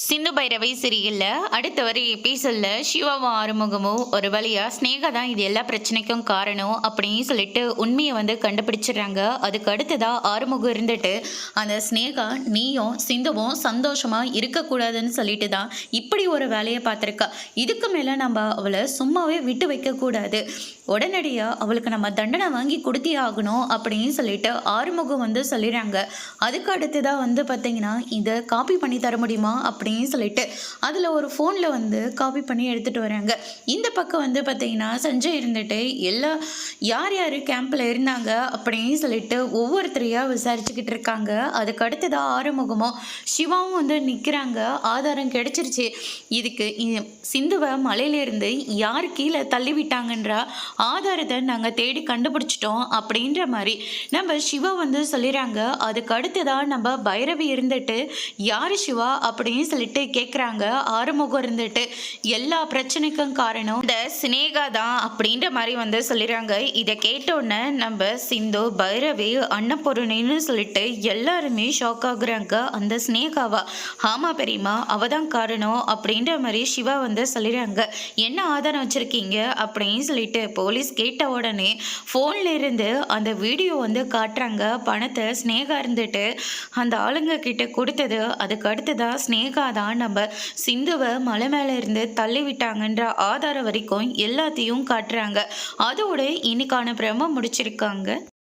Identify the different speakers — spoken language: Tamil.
Speaker 1: சிந்து பைரவை சீரியல்ல அடுத்த வரை எபிசோட்ல சிவாவும் ஆறுமுகமும் ஒரு வழியா ஸ்னேகா தான் இது எல்லா பிரச்சனைக்கும் காரணம் அப்படின்னு சொல்லிட்டு உண்மையை கண்டுபிடிச்சிடுறாங்க. அதுக்கு அடுத்ததா ஆறுமுகம் இருந்துட்டு அந்த ஸ்னேகா நீயும் சிந்துவும் சந்தோஷமா இருக்கக்கூடாதுன்னு சொல்லிட்டு தான் இப்படி ஒரு வேலையை பார்த்துருக்கா. இதுக்கு மேல நம்ம அவளை சும்மாவே விட்டு வைக்க கூடாது, உடனடியாக அவளுக்கு நம்ம தண்டனை வாங்கி கொடுத்தே ஆகணும் அப்படின்னு சொல்லிட்டு ஆறுமுகம் சொல்லிடுறாங்க. அதுக்கு அடுத்ததாக பார்த்தீங்கன்னா இதை காப்பி பண்ணி தர முடியுமா அப்படின்னு சொல்லிட்டு அதில் ஒரு ஃபோனில் காப்பி பண்ணி எடுத்துகிட்டு வராங்க. இந்த பக்கம் பார்த்தீங்கன்னா சஞ்சய் இருந்துட்டு யார் யார் கேம்பில் இருந்தாங்க அப்படின்னு சொல்லிட்டு ஒவ்வொருத்தரையாக விசாரிச்சுக்கிட்டு இருக்காங்க. அதுக்கு அடுத்ததாக ஆறுமுகமும் சிவாவும் நிற்கிறாங்க. ஆதாரம் கிடைச்சிருச்சு, இதுக்கு சிந்துவை மலையிலேருந்து யார் கீழே தள்ளிவிட்டாங்கன்றா ஆதாரத்தை நாங்கள் தேடி கண்டுபிடிச்சிட்டோம் அப்படின்ற மாதிரி நம்ம சிவா சொல்லிடுறாங்க. அதுக்கு அடுத்ததான் நம்ம பைரவி இருந்துட்டு யார் சிவா அப்படின்னு சொல்லிட்டு கேட்குறாங்க. ஆறுமுகம் இருந்துட்டு எல்லா பிரச்சனைக்கும் காரணம் இந்த சினேகா தான் அப்படின்ற மாதிரி சொல்லிடுறாங்க. இதை கேட்டோன்னே நம்ம சிந்து பைரவி அன்னபூரணின்னு சொல்லிட்டு எல்லாருமே ஷாக் ஆகுறாங்க. அந்த ஸ்னேகாவா? ஆமா பெரியம்மா, அவ தான் காரணம் அப்படின்ற மாதிரி சிவா சொல்லிடுறாங்க. என்ன ஆதாரம் வச்சிருக்கீங்க அப்படின்னு சொல்லிட்டு போலீஸ் கேட்ட உடனே ஃபோன்ல இருந்து அந்த வீடியோ காட்டுறாங்க. பணத்தை ஸ்னேகா இருந்துட்டு அந்த ஆளுங்க கிட்ட கொடுத்தது. அதுக்கு அடுத்ததான் ஸ்னேகா தான் நம்ம சிந்துவை மலை மேலே இருந்து தள்ளி விட்டாங்கன்ற ஆதாரம் வரைக்கும் எல்லாத்தையும் காட்டுறாங்க. அதோட இன்னைக்கான பிரம முடிச்சிருக்காங்க.